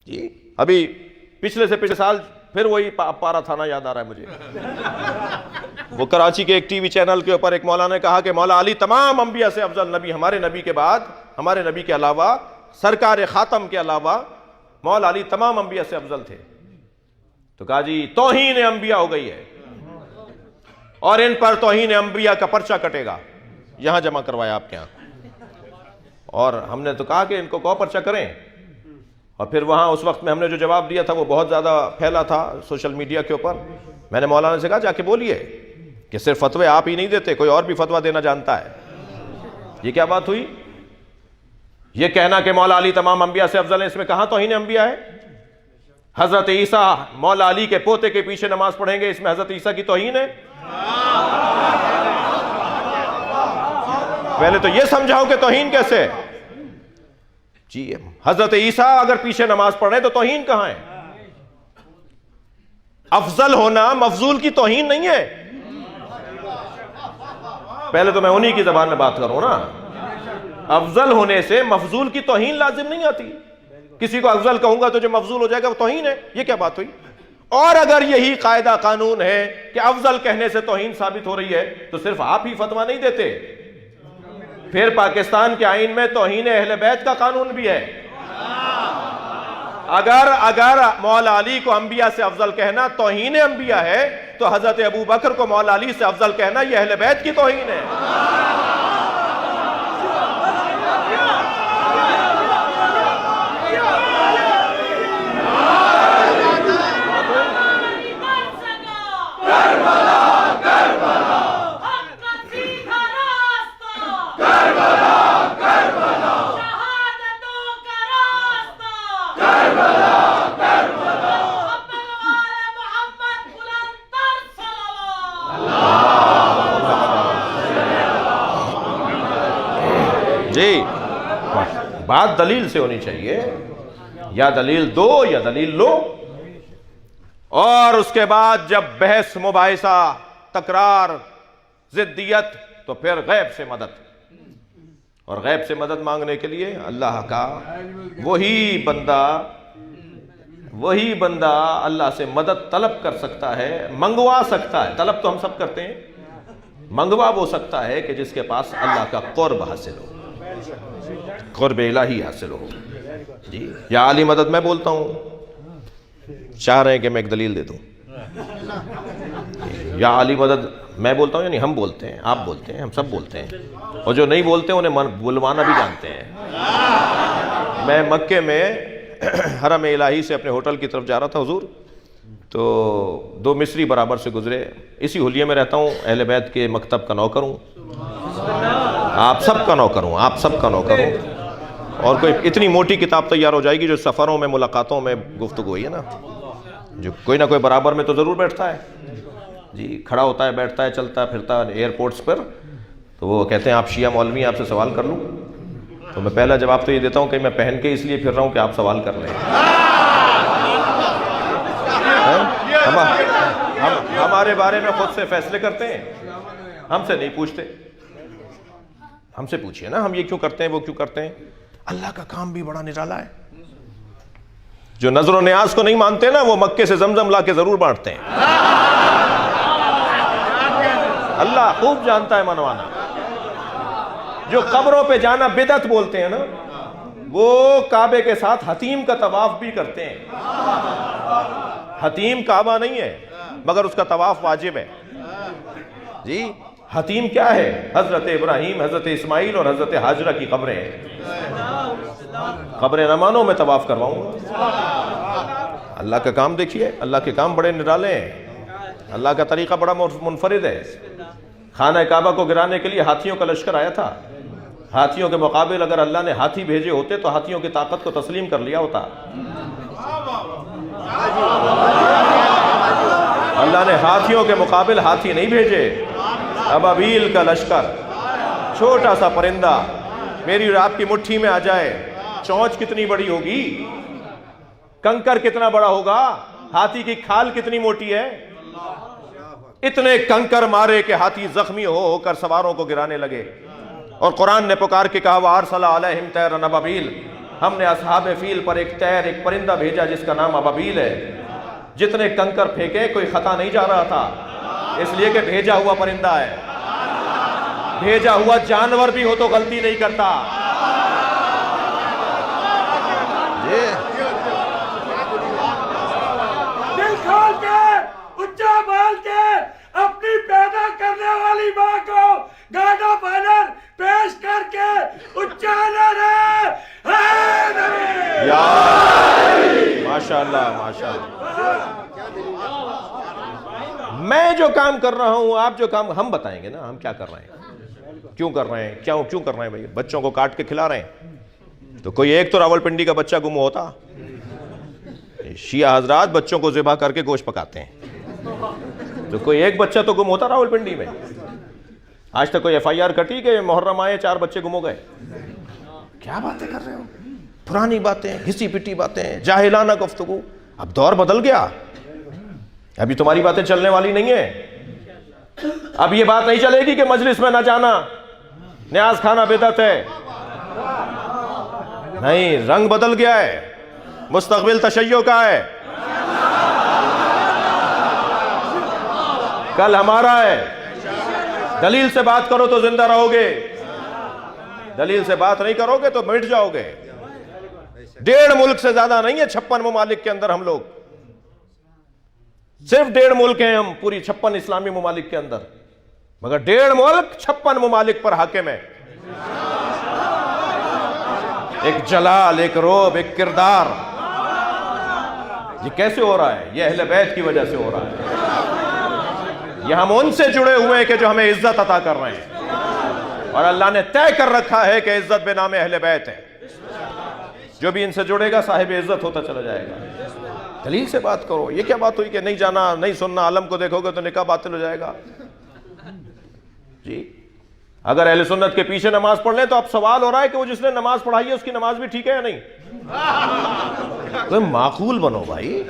جی ابھی پچھلے سے پچھلے سال پھر وہی پارا تھانہ یاد آ رہا ہے مجھے. وہ کراچی کے ایک ٹی وی چینل کے اوپر ایک مولانا نے کہا کہ مولا علی تمام انبیاء سے افضل نبی، ہمارے نبی کے بعد، ہمارے نبی کے علاوہ، سرکار خاتم کے علاوہ مولا علی تمام انبیاء سے افضل تھے. تو کہا جی توہین انبیاء ہو گئی ہے اور ان پر توہین انبیاء کا پرچہ کٹے گا. یہاں جمع کروایا آپ کے یہاں. اور ہم نے تو کہا کہ ان کو پرچہ کریں، اور پھر وہاں اس وقت میں ہم نے جو جواب دیا تھا وہ بہت زیادہ پھیلا تھا سوشل میڈیا کے اوپر. میں نے مولانا سے کہا جا کے بولیے کہ صرف فتوے آپ ہی نہیں دیتے، کوئی اور بھی فتویٰ دینا جانتا ہے. یہ کیا بات ہوئی؟ یہ کہنا کہ مولا علی تمام انبیاء سے افضل ہے، اس میں کہاں توہین انبیاء ہے؟ حضرت عیسیٰ مولا علی کے پوتے کے پیچھے نماز پڑھیں گے، اس میں حضرت عیسیٰ کی توہین ہے؟ پہلے تو یہ سمجھاؤ کہ توہین کیسے؟ جی حضرت عیسیٰ اگر پیچھے نماز پڑھ رہے تو توہین کہاں ہے؟ افضل ہونا مفضول کی توہین نہیں ہے. پہلے تو میں انہی کی زبان میں بات کروں نا. افضل ہونے سے مفضول کی توہین لازم نہیں آتی. کسی کو افضل کہوں گا تو جو مفضول ہو جائے گا وہ توہین ہے. یہ کیا بات ہوئی؟ اور اگر یہی قاعدہ قانون ہے کہ افضل کہنے سے توہین ثابت ہو رہی ہے تو صرف آپ ہی فتویٰ نہیں دیتے، پھر پاکستان کے آئین میں توہین اہل بیت کا قانون بھی ہے. اگر مولا علی کو انبیاء سے افضل کہنا توہین انبیاء ہے تو حضرت ابو بکر کو مولا علی سے افضل کہنا یہ اہل بیت کی توہین ہے. جی بات دلیل سے ہونی چاہیے، یا دلیل دو یا دلیل لو. اور اس کے بعد جب بحث مباحثہ تکرار ضدیت تو پھر غیب سے مدد. اور غیب سے مدد مانگنے کے لیے اللہ کا وہی بندہ اللہ سے مدد طلب کر سکتا ہے، منگوا سکتا ہے. طلب تو ہم سب کرتے ہیں، منگوا وہ سکتا ہے کہ جس کے پاس اللہ کا قرب حاصل ہو، قرب الہی حاصل ہو. جی یا علی مدد میں بولتا ہوں، چاہ رہے ہیں کہ میں ایک دلیل دے دوں. یا علی مدد میں بولتا ہوں، یعنی ہم بولتے ہیں، آپ بولتے ہیں، ہم سب بولتے ہیں، اور جو نہیں بولتے انہیں بلوانا بھی جانتے ہیں. میں مکے میں حرم الہی سے اپنے ہوٹل کی طرف جا رہا تھا حضور، تو دو مصری برابر سے گزرے. اسی حلیے میں رہتا ہوں، اہل بیت کے مکتب کا نوکر ہوں، آپ سب کا نوکر ہوں، آپ سب کا نوکر ہوں. اور کوئی اتنی موٹی کتاب تیار ہو جائے گی جو سفروں میں ملاقاتوں میں گفتگو ہوئی ہے نا، جو کوئی نہ کوئی برابر میں تو ضرور بیٹھتا ہے. جی کھڑا ہوتا ہے، بیٹھتا ہے، چلتا پھرتا ایئرپورٹس پر. تو وہ کہتے ہیں آپ شیعہ مولوی ہیں، آپ سے سوال کر لوں؟ تو میں پہلا جواب تو یہ دیتا ہوں کہ میں پہن کے اس لیے پھر رہا ہوں کہ آپ سوال کر لیں. ہمارے بارے میں خود سے فیصلے کرتے ہیں، ہم سے نہیں پوچھتے. ہم سے پوچھئے نا، ہم یہ کیوں کرتے ہیں، وہ کیوں کرتے ہیں. اللہ کا کام بھی بڑا نرالا ہے. جو نظر و نیاز کو نہیں مانتے نا، وہ مکے سے زمزم لا کے ضرور بانٹتے ہیں. اللہ خوب جانتا ہے منوانا. جو قبروں پہ جانا بدعت بولتے ہیں نا، وہ کعبے کے ساتھ حتیم کا طواف بھی کرتے ہیں. حتیم کعبہ نہیں ہے مگر اس کا طواف واجب ہے. جی حتیم کیا ہے؟ حضرت ابراہیم، حضرت اسماعیل اور حضرت حاجرہ کی قبریں ہیں. قبریں نہ مانو میں طواف کرواؤں گا. اللہ کا کام دیکھیے، اللہ کے کام بڑے نرالے ہیں. اللہ کا طریقہ بڑا منفرد ہے. خانہ کعبہ کو گرانے کے لیے ہاتھیوں کا لشکر آیا تھا. ہاتھیوں کے مقابل اگر اللہ نے ہاتھی بھیجے ہوتے تو ہاتھیوں کی طاقت کو تسلیم کر لیا ہوتا. اللہ نے ہاتھیوں کے مقابل ہاتھی نہیں بھیجے. ابابیل کا لشکر، چھوٹا سا پرندہ میری اور آپ کی مٹھی میں آ جائے. چونچ کتنی بڑی ہوگی، کنکر کتنا بڑا ہوگا، ہاتھی کی کھال کتنی موٹی ہے. اتنے کنکر مارے کہ ہاتھی زخمی ہو کر سواروں کو گرانے لگے. اور قرآن نے پکار کے کہا وَأَرْسَلَ عَلَيْهِمْ طَيْرًا أَبَابِيلَ، ہم نے اصحاب فیل پر ایک طیر، ایک پرندہ بھیجا جس کا نام ابابیل ہے. جتنے کنکر پھینکے کوئی خطا نہیں جا رہا تھا، اس لیے کہ بھیجا ہوا پرندہ ہے. بھیجا ہوا جانور بھی ہو تو غلطی نہیں کرتا. دل کھول کے اچھا بول کے اپنی پیدا کرنے والی ماں کو گاڈ آف آنر پیش کر کے اچھا نعرہ ہے نبی. یا ماشاءاللہ ماشاءاللہ. میں جو کام کر رہا ہوں، آپ جو کام، ہم بتائیں گے نا ہم کیا کر رہے ہیں، کیوں کر رہے ہیں، کیوں کر رہے ہیں. بھائی بچوں کو کاٹ کے کھلا رہے ہیں تو کوئی ایک تو راولپنڈی کا بچہ گم ہوتا. شیعہ حضرات بچوں کو ذبح کر کے گوشت پکاتے ہیں، تو کوئی ایک بچہ تو گم ہوتا راولپنڈی میں. آج تک کوئی ایف آئی آر کٹی کہ محرم آئے 4 بچے گم ہو گئے؟ کیا باتیں کر رہے ہو، پرانی باتیں، گھسی پٹی باتیں، جاہلانہ گفتگو. اب دور بدل گیا، ابھی تمہاری باتیں چلنے والی نہیں ہیں. اب یہ بات نہیں چلے گی کہ مجلس میں نہ جانا، نیاز کھانا بدعت ہے. نہیں، رنگ بدل گیا ہے، مستقبل تشیع کا ہے. کل ہمارا ہے. دلیل سے بات کرو تو زندہ رہو گے، دلیل سے بات نہیں کرو گے تو مٹ جاؤ گے. 1.5 ملک سے زیادہ نہیں ہے 56 ممالک کے اندر ہم لوگ، صرف 1.5 ملک ہیں ہم پوری 56 اسلامی ممالک کے اندر، مگر 1.5 ملک 56 ممالک پر حاکم ہے. ایک جلال، ایک روب، ایک کردار. یہ کیسے ہو رہا ہے؟ یہ اہل بیت کی وجہ سے ہو رہا ہے. یہ ہم ان سے جڑے ہوئے ہیں کہ جو ہمیں عزت عطا کر رہے ہیں، اور اللہ نے طے کر رکھا ہے کہ عزت بے نام اہل بیت ہے. جو بھی ان سے جڑے گا صاحب عزت ہوتا چلا جائے گا. دلیل سے بات کرو. یہ کیا بات ہوئی کہ نہیں جانا، نہیں سننا، عالم کو دیکھو گے تو نکاح باطل ہو جائے گا؟ جی اگر اہل سنت کے پیچھے نماز پڑھ لیں تو اب سوال ہو رہا ہے کہ وہ جس نے نماز پڑھائی ہے اس کی نماز بھی ٹھیک ہے یا نہیں؟ تو معقول بنو بھائی.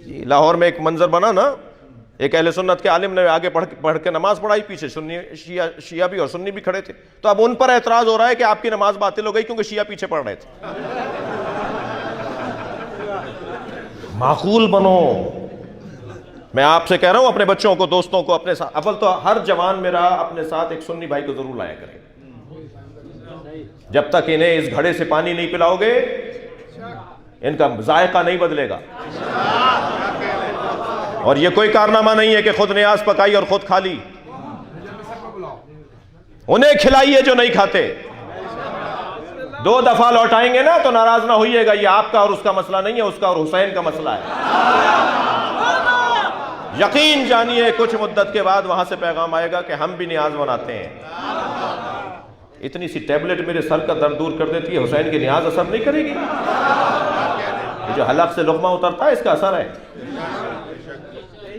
جی لاہور میں ایک منظر بنا نا، ایک اہل سنت کے عالم نے آگے پڑھ کے نماز پڑھائی، پیچھے سنی شیعہ بھی اور سنی بھی کھڑے تھے. تو اب ان پر اعتراض ہو رہا ہے کہ آپ کی نماز باطل ہو گئی کیونکہ شیعہ پیچھے پڑھ رہے تھے. معقول بنو. میں آپ سے کہہ رہا ہوں اپنے بچوں کو، دوستوں کو اپنے ساتھ، اول تو ہر جوان میرا اپنے ساتھ ایک سنی بھائی کو ضرور لایا کرے. جب تک انہیں اس گھڑے سے پانی نہیں پلاؤ گے ان کا ذائقہ نہیں بدلے گا. اور یہ کوئی کارنامہ نہیں ہے کہ خود نیاز پکائی اور خود کھا لی. انہیں کھلائیے جو نہیں کھاتے. 2 دفعہ لوٹائیں گے نا تو ناراض نہ ہوئیے گا. یہ آپ کا اور اس کا مسئلہ نہیں ہے، اس کا اور حسین کا مسئلہ ہے. یقین جانیے کچھ مدت کے بعد وہاں سے پیغام آئے گا کہ ہم بھی نیاز مناتے ہیں. اتنی سی ٹیبلٹ میرے سر کا درد دور کر دیتی ہے، حسین کی نیاز اثر نہیں کرے گی؟ یہ جو حلق سے لقمہ اترتا ہے اس کا اثر ہے.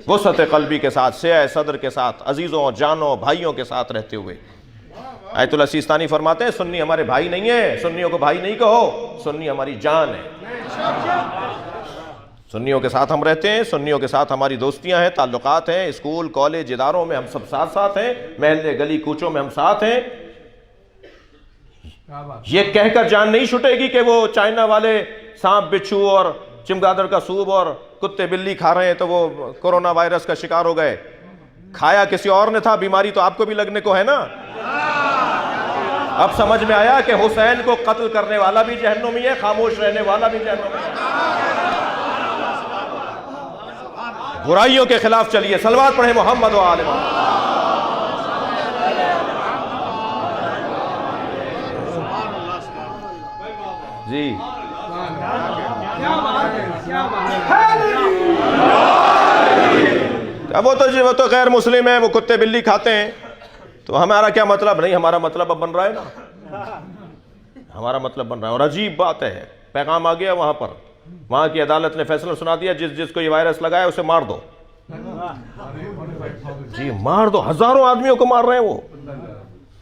وسعت قلبی کے ساتھ، سعہ صدر کے ساتھ، عزیزوں، جانوں، بھائیوں کے ساتھ رہتے ہوئے. آیت اللہ سیستانی فرماتے ہیں سنی ہمارے بھائی نہیں ہیں، سنیوں کو بھائی نہیں کہو، سنی ہماری جان ہے. سنیوں کے ساتھ ہم رہتے ہیں، سنیوں کے ساتھ ہماری دوستیاں ہیں، تعلقات ہیں، اسکول، کالج، اداروں میں ہم سب ساتھ ساتھ ہیں، محلے گلی کوچوں میں ہم ساتھ ہیں. یہ کہہ کر جان نہیں چھٹے گی کہ وہ چائنا والے سانپ بچھو اور چمگادڑ کا سوپ اور کتے بلی کھا رہے ہیں تو وہ کورونا وائرس کا شکار ہو گئے. کھایا کسی اور نے تھا، بیماری تو آپ کو بھی لگنے کو ہے نا. اب سمجھ میں آیا کہ حسین کو قتل کرنے والا بھی جہنمی ہے، خاموش رہنے والا بھی جہنمی ہے. برائیوں کے خلاف چلیے. صلوات پڑھیں محمد و آل محمد. جی اب وہ تو غیر مسلم ہیں، وہ کتے بلی کھاتے ہیں، تو ہمارا کیا مطلب؟ نہیں، ہمارا مطلب اب بن رہا ہے نا، ہمارا مطلب بن رہا ہے. اور عجیب بات ہے، پیغام آ گیا وہاں پر، وہاں کی عدالت نے فیصلہ سنا دیا جس کو یہ وائرس لگا ہے اسے مار دو. جی مار دو. ہزاروں آدمیوں کو مار رہے ہیں وہ.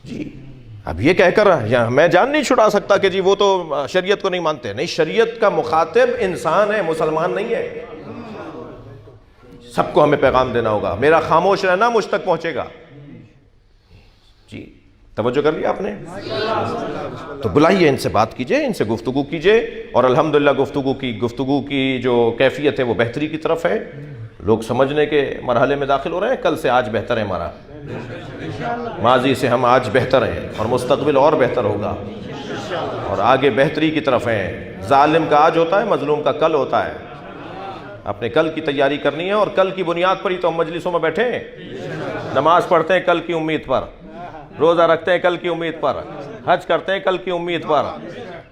جی اب یہ کہہ کر میں جان نہیں چھڑا سکتا کہ جی وہ تو شریعت کو نہیں مانتے. نہیں، شریعت کا مخاطب انسان ہے، مسلمان نہیں ہے. سب کو ہمیں پیغام دینا ہوگا. میرا خاموش رہنا مجھ تک پہنچے گا. جی توجہ کر لیا آپ نے؟ تو بلائیے، ان سے بات کیجئے، ان سے گفتگو کیجئے، اور الحمدللہ گفتگو کی جو کیفیت ہے وہ بہتری کی طرف ہے. لوگ سمجھنے کے مرحلے میں داخل ہو رہے ہیں. کل سے آج بہتر ہے ہمارا، ماضی سے ہم آج بہتر ہیں، اور مستقبل اور بہتر ہوگا، اور آگے بہتری کی طرف ہیں. ظالم کا آج ہوتا ہے، مظلوم کا کل ہوتا ہے. اپنے کل کی تیاری کرنی ہے، اور کل کی بنیاد پر ہی تو ہم مجلسوں میں بیٹھے ہیں. نماز پڑھتے ہیں کل کی امید پر، روزہ رکھتے ہیں کل کی امید پر، حج کرتے ہیں کل کی امید پر.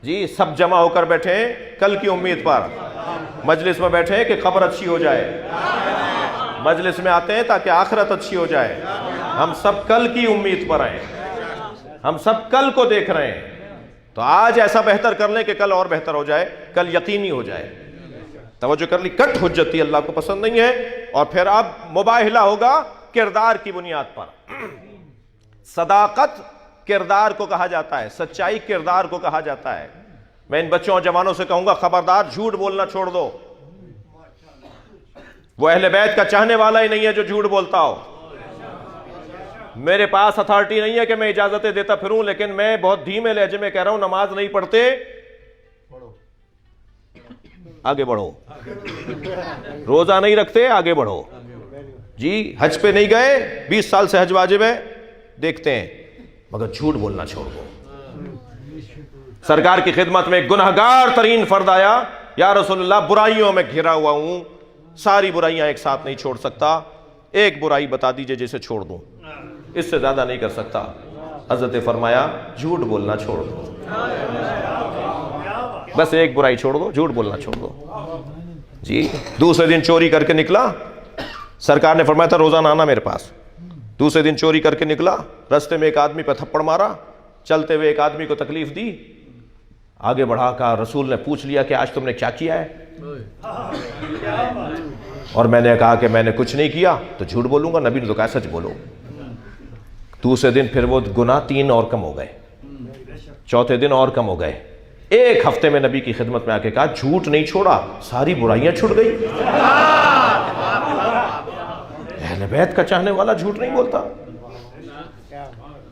جی سب جمع ہو کر بیٹھے ہیں کل کی امید پر. مجلس میں بیٹھے ہیں کہ قبر اچھی ہو جائے، مجلس میں آتے ہیں تاکہ آخرت اچھی ہو جائے. ہم سب کل کی امید پر ہیں، ہم سب کل کو دیکھ رہے ہیں. تو آج ایسا بہتر کر لیں کہ کل اور بہتر ہو جائے، کل یقینی ہو جائے. توجہ کر لی. کٹ حجتی اللہ کو پسند نہیں ہے. اور پھر اب مباہلہ ہوگا کردار کی بنیاد پر. صداقت کردار کو کہا جاتا ہے، سچائی کردار کو کہا جاتا ہے. میں ان بچوں اور جوانوں سے کہوں گا خبردار جھوٹ بولنا چھوڑ دو. وہ اہل بیت کا چاہنے والا ہی نہیں ہے جو جھوٹ بولتا ہو. میرے پاس اتھارٹی نہیں ہے کہ میں اجازتیں دیتا پھروں، لیکن میں بہت دھیمے لہجے میں کہہ رہا ہوں نماز نہیں پڑھتے آگے بڑھو، روزہ نہیں رکھتے آگے بڑھو. جی حج پہ نہیں گئے، 20 سال سے حج واجب ہے، دیکھتے ہیں، مگر جھوٹ بولنا چھوڑ دو. سرکار کی خدمت میں ایک گنہگار ترین فرد آیا، یا رسول اللہ برائیوں میں گھرا ہوا ہوں، ساری برائیاں ایک ساتھ نہیں چھوڑ سکتا، ایک برائی بتا دیجئے جسے چھوڑ دوں، اس سے زیادہ نہیں کر سکتا. حضرت فرمایا جھوٹ بولنا چھوڑ دو، بس ایک برائی چھوڑ دو، جھوٹ بولنا چھوڑ دو. جی دوسرے دن چوری کر کے نکلا، سرکار نے فرمایا تھا روزانہ آنا میرے پاس. دوسرے دن چوری کر کے نکلا، رستے میں ایک آدمی پہ تھپڑ مارا، چلتے ہوئے ایک آدمی کو تکلیف دی، آگے بڑھا کہا رسول نے پوچھ لیا کہ آج تم نے کیا کیا ہے، اور میں نے کہا کہ میں نے کچھ نہیں کیا. تو جھوٹ بولوں گا؟ نبی نے تو کہا سچ بولو. دوسرے دن پھر وہ گناہ 3 اور کم ہو گئے، چوتھے دن اور کم ہو گئے. ایک ہفتے میں نبی کی خدمت میں آ کے کہا جھوٹ نہیں چھوڑا، ساری برائیاں چھوٹ گئی. اہل بیت کا چاہنے والا جھوٹ نہیں بولتا.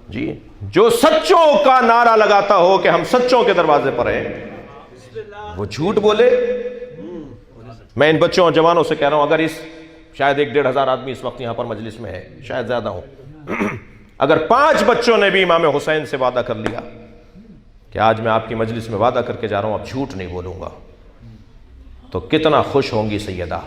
جی جو سچوں کا نعرہ لگاتا ہو کہ ہم سچوں کے دروازے پر ہیں، وہ جھوٹ بولے. میں ان بچوں اور جوانوں سے کہہ رہا ہوں، اگر اس شاید 1-1.5 ہزار آدمی اس وقت یہاں پر مجلس میں ہے، شاید زیادہ ہوں، اگر 5 بچوں نے بھی امام حسین سے وعدہ کر لیا کہ آج میں آپ کی مجلس میں وعدہ کر کے جا رہا ہوں اب جھوٹ نہیں بولوں گا، تو کتنا خوش ہوں گی سیدہ.